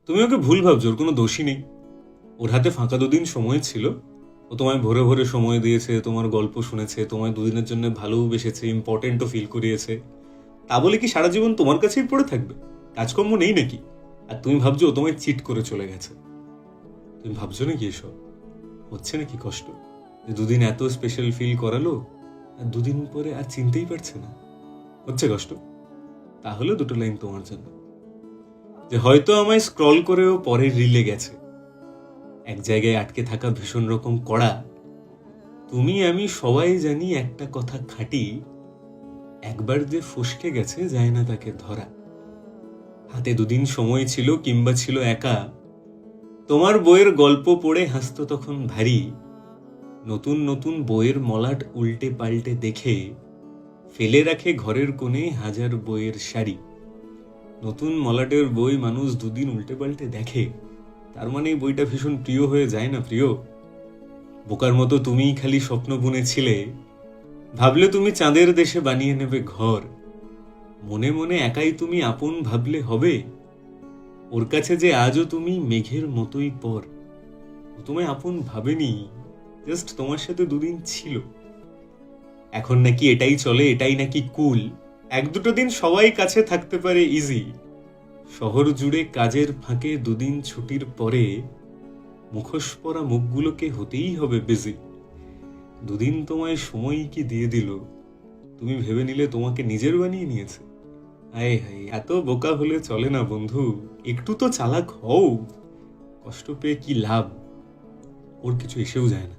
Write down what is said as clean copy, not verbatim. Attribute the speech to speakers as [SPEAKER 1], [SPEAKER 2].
[SPEAKER 1] তুমি ওকে ভুল ভাবছো, ওর কোনো দোষই নেই। ওর হাতে ফাঁকা দুদিন সময় ছিল, ও তোমায় ভোরে ভোরে সময় দিয়েছে, তোমার গল্প শুনেছে, তোমায় দুদিনের জন্য ভালোবেসেছে, ইম্পর্টেন্টও ফিল করিয়েছে। তা বলে কি সারা জীবন তোমার কাছেই পড়ে থাকবে? কাজকর্ম নেই নাকি? আর তুমি ভাবছো ও তোমায় চিট করে চলে গেছে। তুমি ভাবছো নাকি এসব? হচ্ছে নাকি কষ্ট যে দুদিন এত স্পেশাল ফিল করালো আর দুদিন পরে আর চিনতেই পারছে না? হচ্ছে কষ্ট? তাহলে দুটো লাইন তোমার জন্য, যে হয়তো আমায় স্ক্রল করেও পরের রিলে গেছে, এক জায়গায় আটকে থাকা ভীষণ রকম কড়া। তুমি আমি সবাই জানি একটা কথা খাঁটি, একবার যে ফসকে গেছে যায় না তাকে ধরা। হাতে দুদিন সময় ছিল কিংবা ছিল একা, তোমার বইয়ের গল্প পড়ে হাসতো তখন ভারী। নতুন নতুন বইয়ের মলাট উল্টে পাল্টে দেখে ফেলে রাখে ঘরের কোণে হাজার বইয়ের সারি। নতুন মলাটের বই মানুষ দুদিন উল্টে পাল্টে দেখে, তার মানে এই বইটা ভীষণ প্রিয় হয়ে যায় না প্রিয়? বোকার মতো তুমিই খালি স্বপ্ন বুনেছিলে, ভাবলে তুমি চাঁদের দেশে বানিয়ে নেবে ঘর। মনে মনে একাই তুমি আপন ভাবলে হবে, ওর কাছে যে আজও তুমি মেঘের মতোই পর। ও তোমায় আপন ভাবেনি, জাস্ট তোমার সাথে দুদিন ছিল। এখন নাকি এটাই চলে, এটাই নাকি কুল। এক দুটো দিন সবাই কাছে থাকতে পারে ইজি, শহর জুড়ে কাজের ফাঁকে দুদিন ছুটির পরে মুখোশ পরা মুখগুলোকে হতেই হবে বিজি। দুদিন তোমায় সময় কি দিয়ে দিল, তুমি ভেবে নিলে তোমাকে নিজের বানিয়ে নিয়েছে। আয় হায়, এত বোকা হলে চলে না বন্ধু, একটু তো চালাক হও। কষ্ট পেয়ে কি লাভ? ওর কিছু এসেও যায় না।